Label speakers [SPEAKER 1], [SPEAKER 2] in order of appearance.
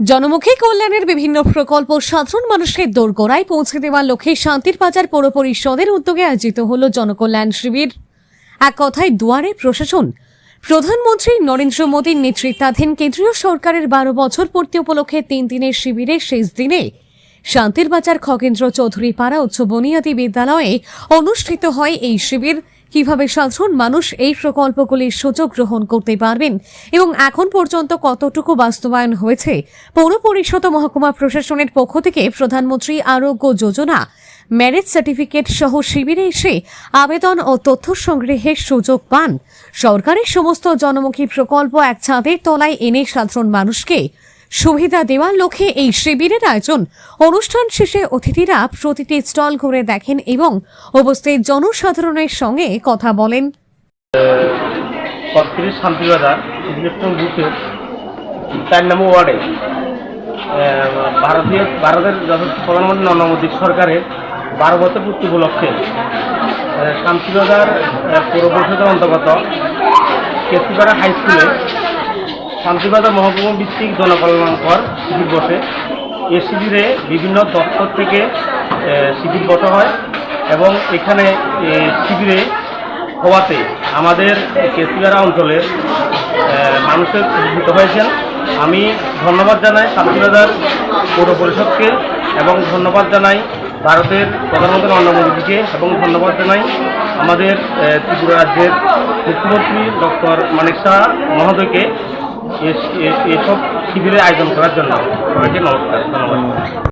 [SPEAKER 1] জনমুখী কল্যাণের বিভিন্ন প্রকল্প সাধারণ মানুষের দোরগোড়ায় পৌঁছে দেওয়ার লক্ষ্যে শান্তির বাজার পৌর পরিষদের উদ্যোগে আয়োজিত হল জনকল্যাণ শিবির। এক কথায় দুয়ারে প্রশাসন। প্রধানমন্ত্রী নরেন্দ্র মোদীর নেতৃত্বাধীন কেন্দ্রীয় সরকারের 12 বছর পূর্তি উপলক্ষে 3 দিনের শিবিরের শেষ দিনে শান্তির বাজার খগেন্দ্র চৌধুরী পাড়া উচ্চ বুনিয়াদী বিদ্যালয়ে অনুষ্ঠিত হয় এই শিবির। কিভাবে সাধারণ মানুষ এই প্রকল্পগুলির সুযোগ গ্রহণ করতে পারবেন এবং এখন পর্যন্ত কতটুকু বাস্তবায়ন হয়েছে, পৌর পরিষদ ও মহকুমা প্রশাসনের পক্ষ থেকে প্রধানমন্ত্রী আরোগ্য যোজনা, ম্যারেজ সার্টিফিকেট সহ শিবিরে এসে আবেদন ও তথ্য সংগ্রহের সুযোগ পান। সরকারের সমস্ত জনমুখী প্রকল্প এক ছাদের তলায় এনে সাধারণ মানুষকে সুবিধা দেওয়ার লক্ষ্যে এই শিবিরের আয়োজন। অনুষ্ঠান শেষে অতিথিরা প্রতিটি স্টল ঘুরে দেখেন এবং উপস্থিত জনসাধারণের সঙ্গে কথা বলেন।
[SPEAKER 2] শান্তিবাজার বুথে 4 নম্বর ওয়ার্ডে ভারতের প্রধানমন্ত্রী নরেন্দ্র মোদী সরকারের 12 বছর পূর্তি উপলক্ষে শান্তিবাজার পৌর পরিষদের অন্তর্গত কেসিপাড়া হাই স্কুলে শান্তিবাজার মহকুমা ভিত্তিক জনকল্যাণকর শিবির বসে। এই শিবিরে বিভিন্ন দপ্তর থেকে শিবির বসা হয় এবং এখানে শিবিরে হওয়াতে আমাদের কেসিপাড়া অঞ্চলের মানুষের উপকৃত হয়েছেন। আমি ধন্যবাদ জানাই শান্তিবাজার পৌর পরিষদকে এবং ধন্যবাদ জানাই ভারতের প্রধানমন্ত্রী নরেন্দ্র মোদীকে এবং ধন্যবাদ জানাই আমাদের ত্রিপুরা রাজ্যের মুখ্যমন্ত্রী ডক্টর মানিক সাহা মহোদয়কে এসব শিবিরের আয়োজন করার জন্য। সবাইকে নমস্কার, ধন্যবাদ।